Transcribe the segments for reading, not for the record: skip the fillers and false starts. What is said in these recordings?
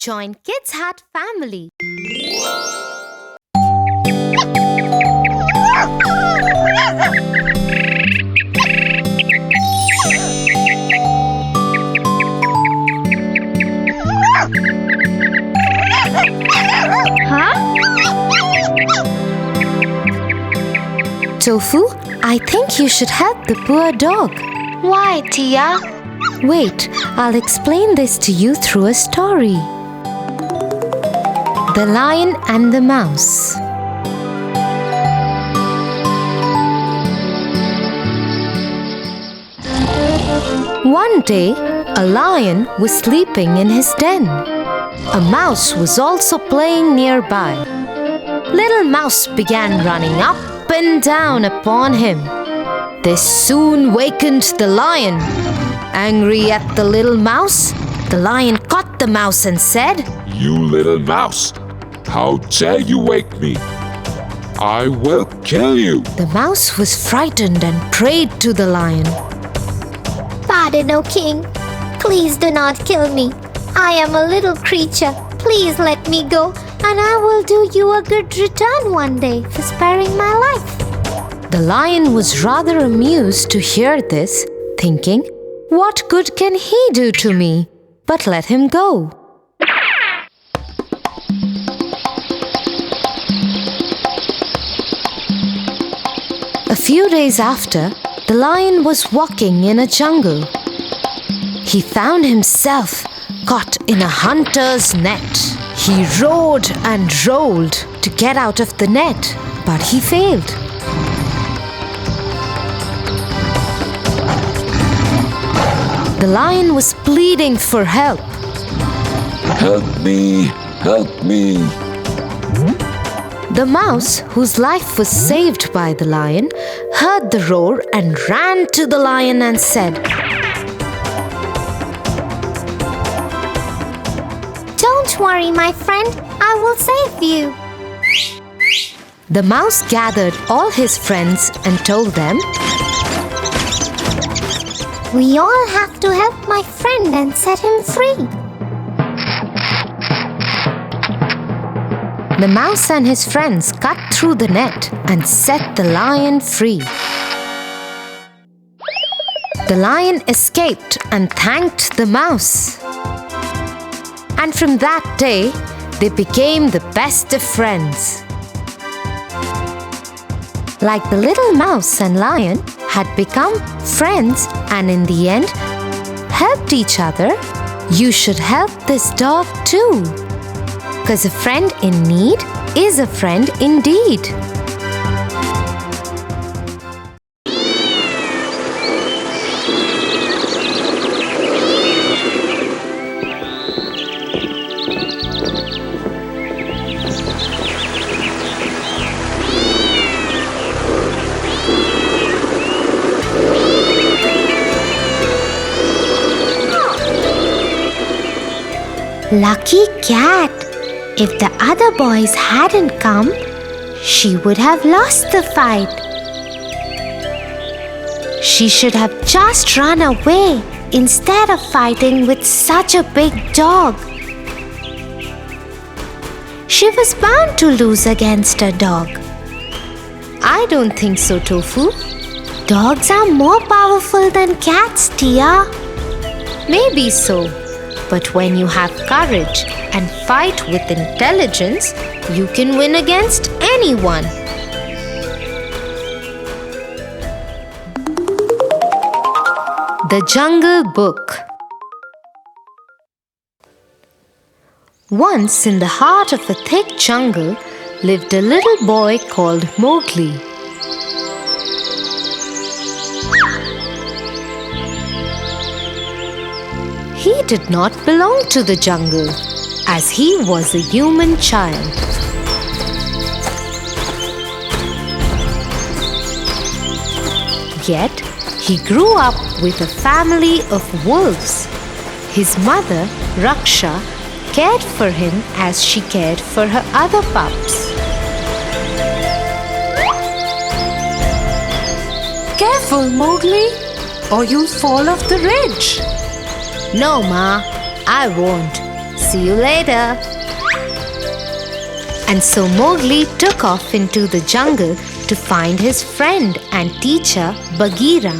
Join Kids Hut family. Tofu, I think you should help the poor dog. Why, Tia? Wait, I'll explain this to you through a story. The Lion and the Mouse. One day, a lion was sleeping in his den. A mouse was also playing nearby. Little Mouse began running up and down upon him. This soon wakened the lion. Angry at the little mouse, the lion caught the mouse and said, "You little mouse, how dare you wake me? I will kill you." The mouse was frightened and prayed to the lion. Pardon, O king. Please do not kill me. I am a little creature. Please let me go, and I will do you a good return one day for sparing my life. The lion was rather amused to hear this, thinking, "What good can he do to me? But let him go." A few days after, the lion was walking in a jungle. He found himself caught in a hunter's net. He roared and rolled to get out of the net, but he failed. The lion was pleading for help. Help me, help me. The mouse, whose life was saved by the lion, heard the roar and ran to the lion and said, Don't worry, my friend. I will save you. The mouse gathered all his friends and told them, We all have to help my friend and set him free. The mouse and his friends cut through the net and set the lion free. The lion escaped and thanked the mouse. And from that day, they became the best of friends. Like the little mouse and lion had become friends and in the end helped each other, you should help this dog too. 'Cause a friend in need is a friend indeed. Lucky cat. If the other boys hadn't come, she would have lost the fight. She should have just run away instead of fighting with such a big dog. She was bound to lose against a dog. I don't think so, Tofu. Dogs are more powerful than cats, Tia. Maybe so. But when you have courage and fight with intelligence, you can win against anyone. The Jungle Book. Once in the heart of a thick jungle lived a little boy called Mowgli. He did not belong to the jungle, as he was a human child. Yet, he grew up with a family of wolves. His mother, Raksha, cared for him as she cared for her other pups. Careful, Mowgli, or you'll fall off the ridge. No, Ma, I won't. See you later. And so Mowgli took off into the jungle to find his friend and teacher Bagheera.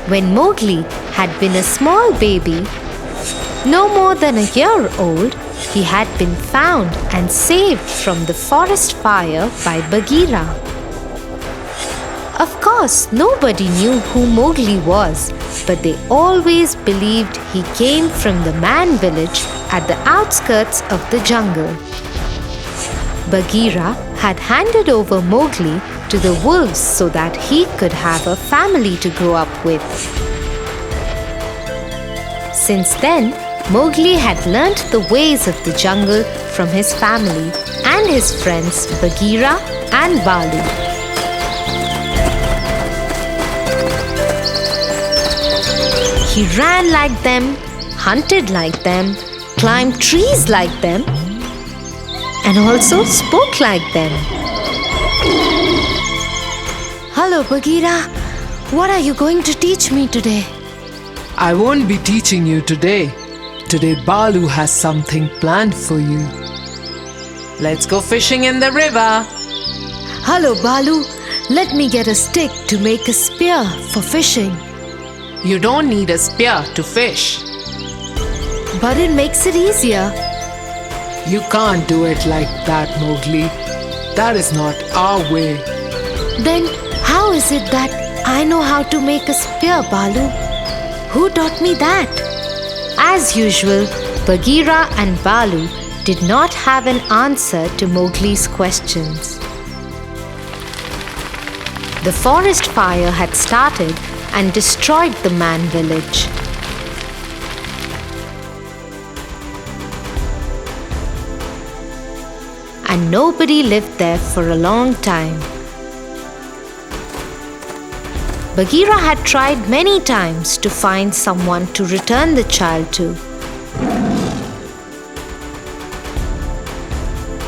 When Mowgli had been a small baby, no more than a year old, he had been found and saved from the forest fire by Bagheera. Of course, nobody knew who Mowgli was, but they always believed he came from the man village at the outskirts of the jungle. Bagheera had handed over Mowgli to the wolves so that he could have a family to grow up with. Since then, Mowgli had learnt the ways of the jungle from his family and his friends Bagheera and Balu. He ran like them, hunted like them, climbed trees like them, and also spoke like them. Hello, Bagheera. What are you going to teach me today? I won't be teaching you today. Today Balu has something planned for you. Let's go fishing in the river. Hello, Balu. Let me get a stick to make a spear for fishing. You don't need a spear to fish. But it makes it easier. You can't do it like that, Mowgli. That is not our way. Then how is it that I know how to make a spear, Balu? Who taught me that? As usual, Bagheera and Balu did not have an answer to Mowgli's questions. The forest fire had started and destroyed the man village. And nobody lived there for a long time. Bagheera had tried many times to find someone to return the child to.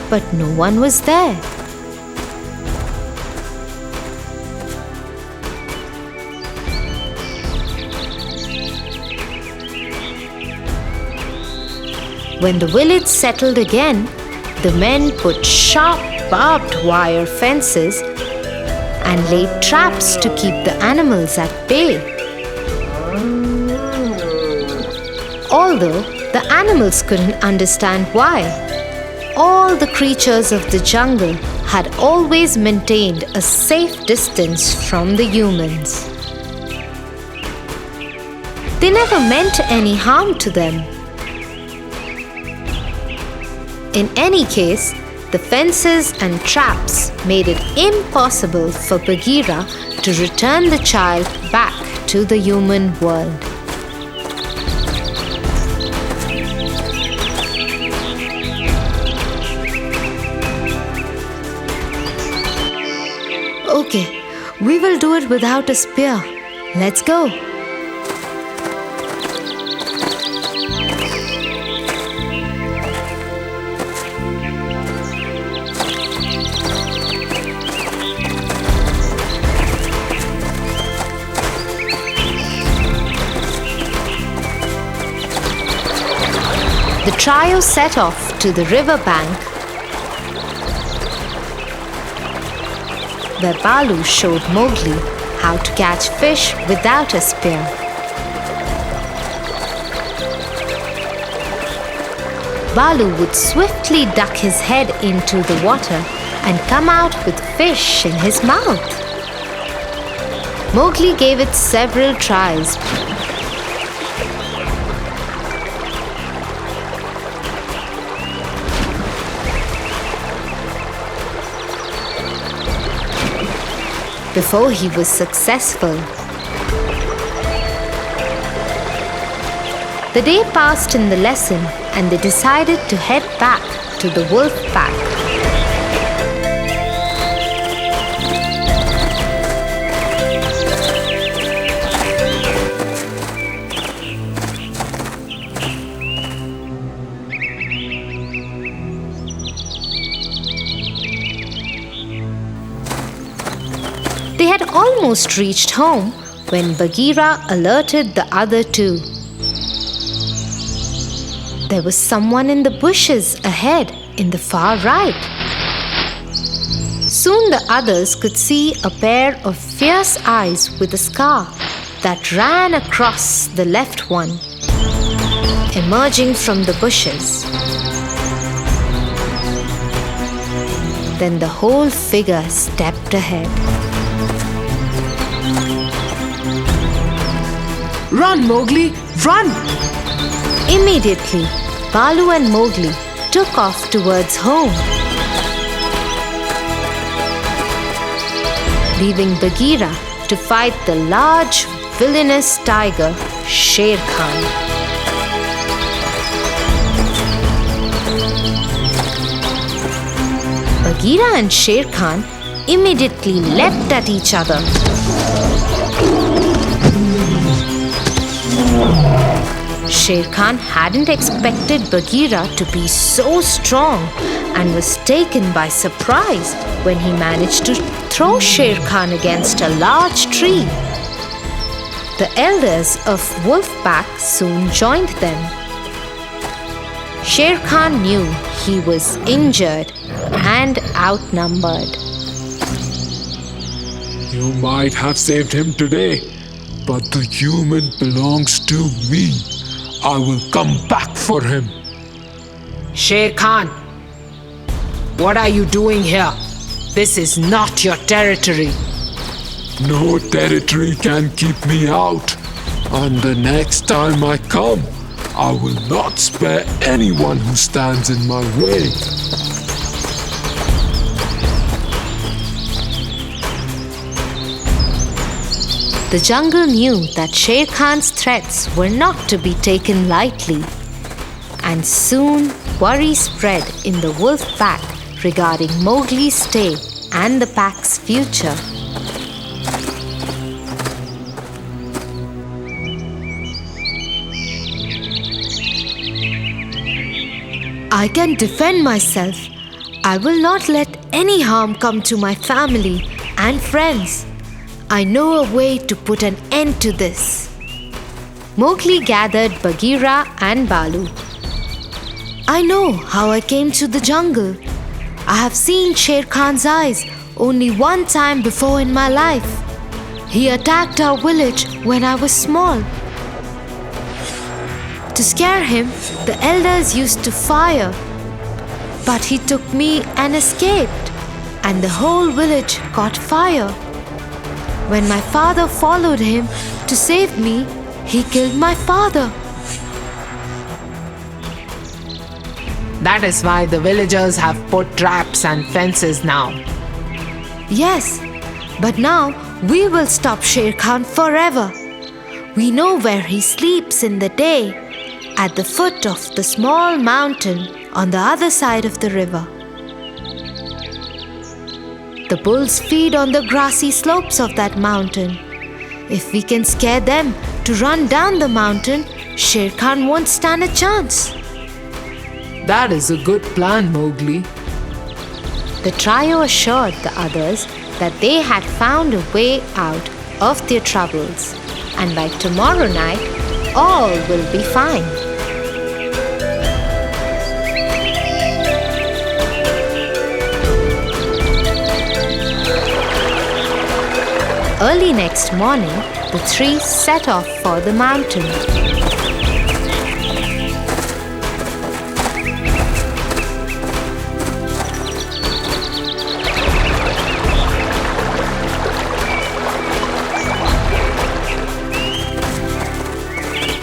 But no one was there. When the village settled again, the men put sharp barbed wire fences and laid traps to keep the animals at bay. Although the animals couldn't understand why, all the creatures of the jungle had always maintained a safe distance from the humans. They never meant any harm to them. In any case, the fences and traps made it impossible for Bagheera to return the child back to the human world. Okay, we will do it without a spear. Let's go. The trio set off to the river bank, where Balu showed Mowgli how to catch fish without a spear. Balu would swiftly duck his head into the water and come out with fish in his mouth. Mowgli gave it several tries. Before he was successful. The day passed in the lesson and they decided to head back to the wolf pack. They had almost reached home when Bagheera alerted the other two. There was someone in the bushes ahead in the far right. Soon the others could see a pair of fierce eyes with a scar that ran across the left one, emerging from the bushes. Then the whole figure stepped ahead. Run, Mowgli, run! Immediately, Balu and Mowgli took off towards home, leaving Bagheera to fight the large, villainous tiger, Sher Khan. Bagheera and Sher Khan immediately leapt at each other. Sher Khan hadn't expected Bagheera to be so strong and was taken by surprise when he managed to throw Sher Khan against a large tree. The elders of Wolf Pack soon joined them. Sher Khan knew he was injured and outnumbered. You might have saved him today, but the human belongs to me. I will come back for him. Sher Khan, what are you doing here? This is not your territory. No territory can keep me out. And the next time I come, I will not spare anyone who stands in my way. The jungle knew that Sher Khan's threats were not to be taken lightly, and soon worry spread in the wolf pack regarding Mowgli's stay and the pack's future. I can defend myself. I will not let any harm come to my family and friends. I know a way to put an end to this. Mowgli gathered Bagheera and Balu. I know how I came to the jungle. I have seen Sher Khan's eyes only one time before in my life. He attacked our village when I was small. To scare him, the elders used to fire. But he took me and escaped, and the whole village caught fire. When my father followed him to save me, he killed my father. That is why the villagers have put traps and fences now. Yes, but now we will stop Sher Khan forever. We know where he sleeps in the day, at the foot of the small mountain on the other side of the river. The bulls feed on the grassy slopes of that mountain. If we can scare them to run down the mountain, Sher Khan won't stand a chance. That is a good plan, Mowgli. The trio assured the others that they had found a way out of their troubles, and by tomorrow night, all will be fine. Early next morning, the three set off for the mountain.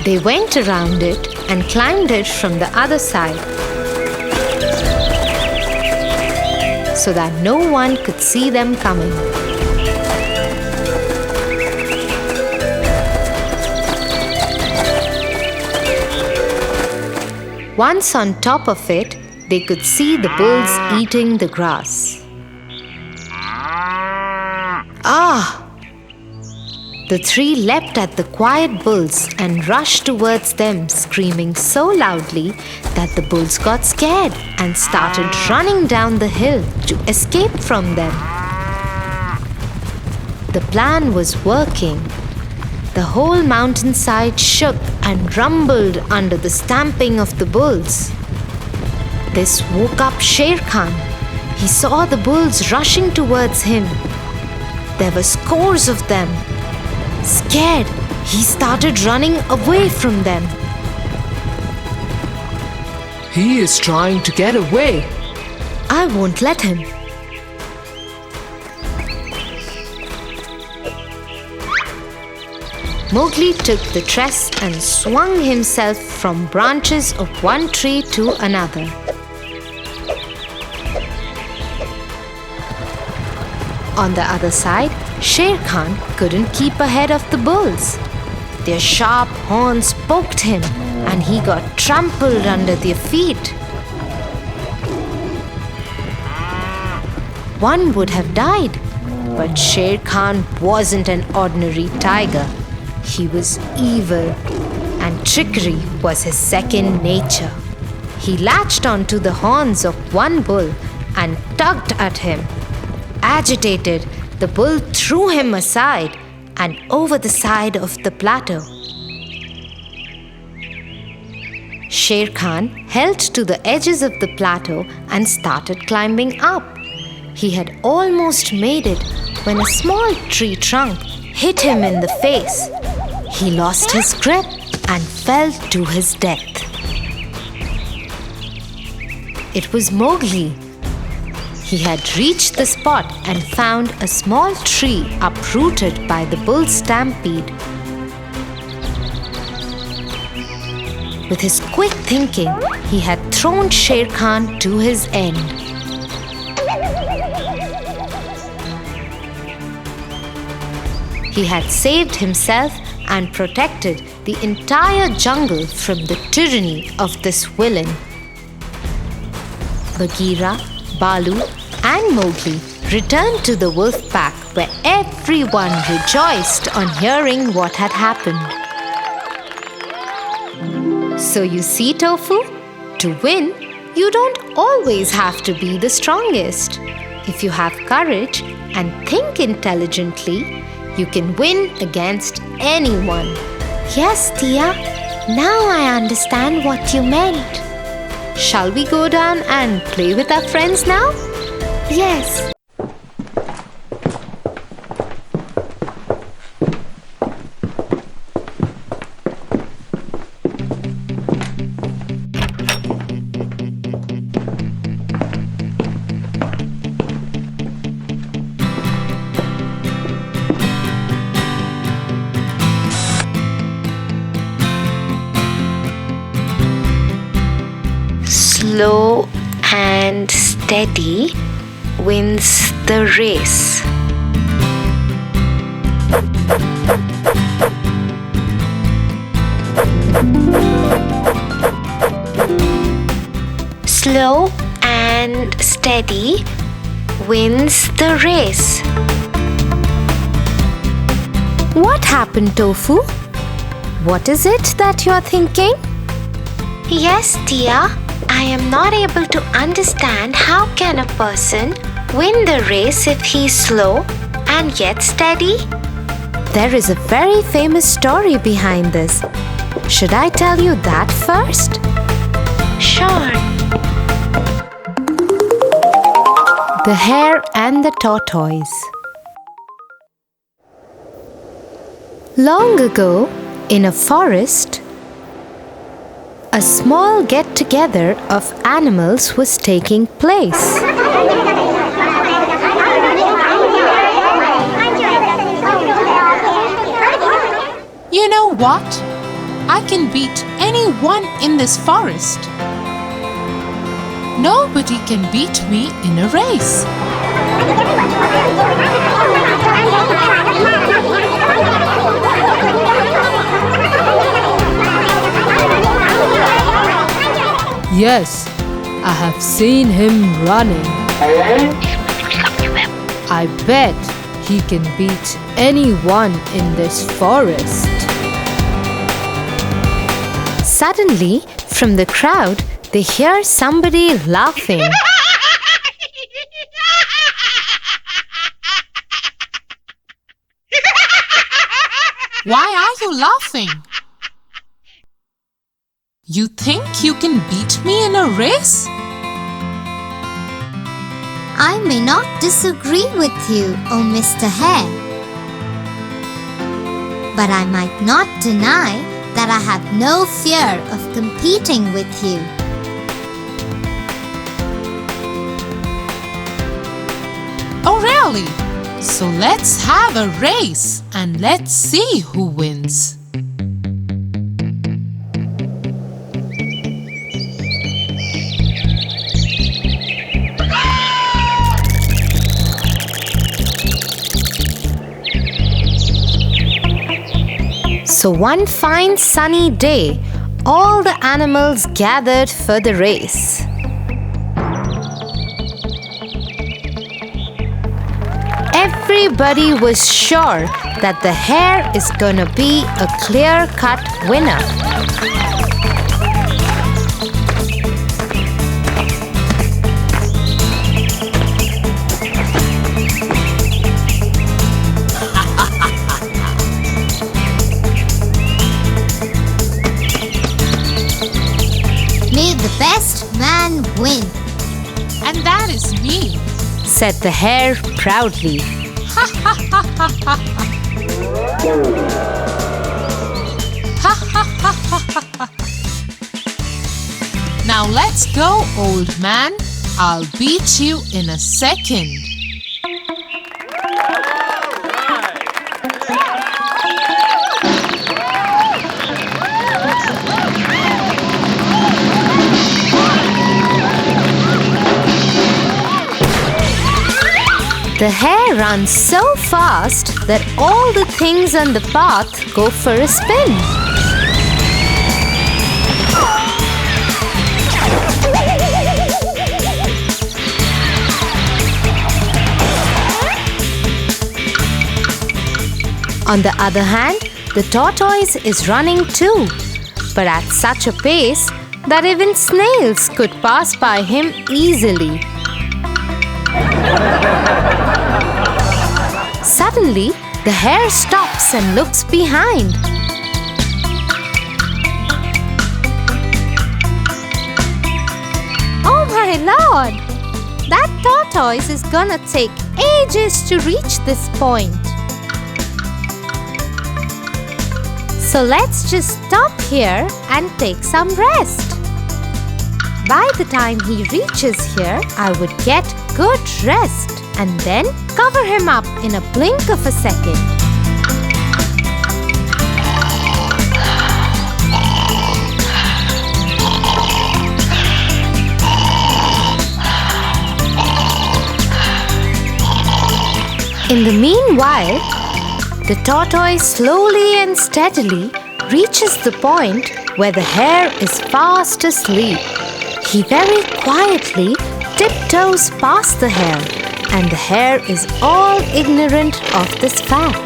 They went around it and climbed it from the other side so that no one could see them coming. Once on top of it, they could see the bulls eating the grass. Ah! The three leapt at the quiet bulls and rushed towards them, screaming so loudly that the bulls got scared and started running down the hill to escape from them. The plan was working. The whole mountainside shook and rumbled under the stamping of the bulls. This woke up Sher Khan. He saw the bulls rushing towards him. There were scores of them. Scared, he started running away from them. He is trying to get away. I won't let him. Mowgli took the tress and swung himself from branches of one tree to another. On the other side, Sher Khan couldn't keep ahead of the bulls. Their sharp horns poked him, and he got trampled under their feet. One would have died, but Sher Khan wasn't an ordinary tiger. He was evil, and trickery was his second nature. He latched onto the horns of one bull and tugged at him. Agitated, the bull threw him aside and over the side of the plateau. Sher Khan held to the edges of the plateau and started climbing up. He had almost made it when a small tree trunk hit him in the face. He lost his grip and fell to his death. It was Mowgli. He had reached the spot and found a small tree uprooted by the bull stampede. With his quick thinking, he had thrown Sher Khan to his end. He had saved himself and protected the entire jungle from the tyranny of this villain. Bagheera, Balu, and Mowgli returned to the wolf pack, where everyone rejoiced on hearing what had happened. So you see, Tofu, to win, you don't always have to be the strongest. If you have courage and think intelligently, you can win against anyone. Yes, Tia. Now I understand what you meant. Shall we go down and play with our friends now? Yes. Slow and steady wins the race. Slow and steady wins the race. What happened, Tofu? What is it that you're thinking? Yes, Tia. I am not able to understand how can a person win the race if he's slow and yet steady? There is a very famous story behind this. Should I tell you that first? Sure. The Hare and the Tortoise. Long ago, in a forest, a small get-together of animals was taking place. You know what? I can beat anyone in this forest. Nobody can beat me in a race. Yes, I have seen him running. I bet he can beat anyone in this forest. Suddenly, from the crowd, they hear somebody laughing. Why are you laughing? You think you can beat me in a race? I may not disagree with you, oh Mr. Hare. But I might not deny that I have no fear of competing with you. Oh really? So let's have a race and let's see who wins. So one fine sunny day, all the animals gathered for the race. Everybody was sure that the hare is gonna be a clear-cut winner. May the best man win. And that is me. Said the hare proudly. Now let's go, old man. I'll beat you in a second. The hare runs so fast that all the things on the path go for a spin. On the other hand, the tortoise is running too, but at such a pace that even snails could pass by him easily. Suddenly, the hare stops and looks behind. Oh my lord! That tortoise is gonna take ages to reach this point. So let's just stop here and take some rest. By the time he reaches here, I would get good rest and then cover him up in a blink of a second. In the meanwhile, the tortoise slowly and steadily reaches the point where the hare is fast asleep. He very quietly tiptoes past the hare, and the hare is all ignorant of this fact.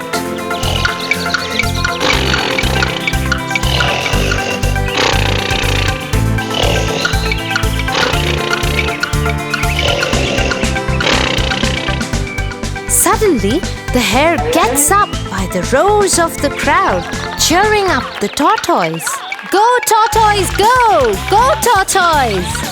Suddenly, the hare gets up by the roars of the crowd, cheering up the tortoise. Go, tortoise, go! Go, tortoise!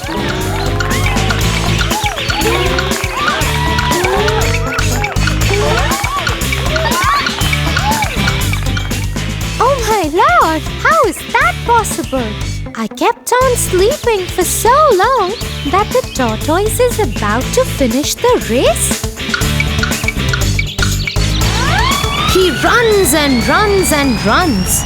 Oh my lord! How is that possible? I kept on sleeping for so long that the tortoise is about to finish the race. He runs and runs and runs.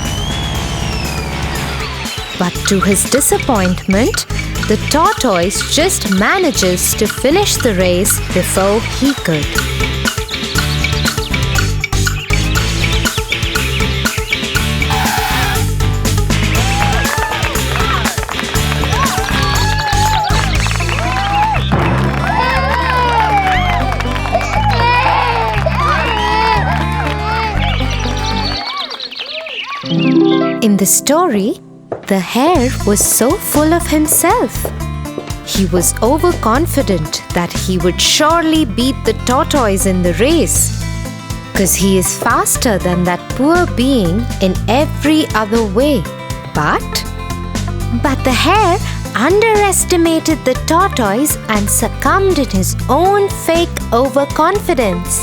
But to his disappointment, the tortoise just manages to finish the race before he could. In the story, the hare was so full of himself. He was overconfident that he would surely beat the tortoise in the race. 'cause he is faster than that poor being in every other way. But the hare underestimated the tortoise and succumbed in his own fake overconfidence.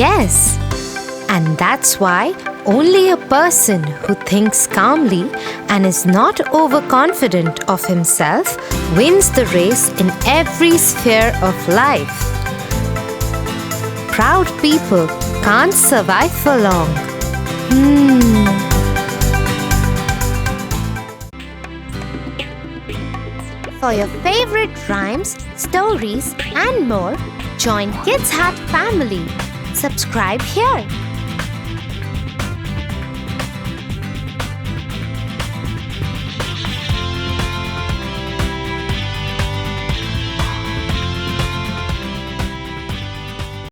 Yes, and that's why only a person who thinks calmly and is not overconfident of himself wins the race in every sphere of life. Proud people can't survive for long. For your favorite rhymes, stories, and more, join Kids Hat family. Subscribe here.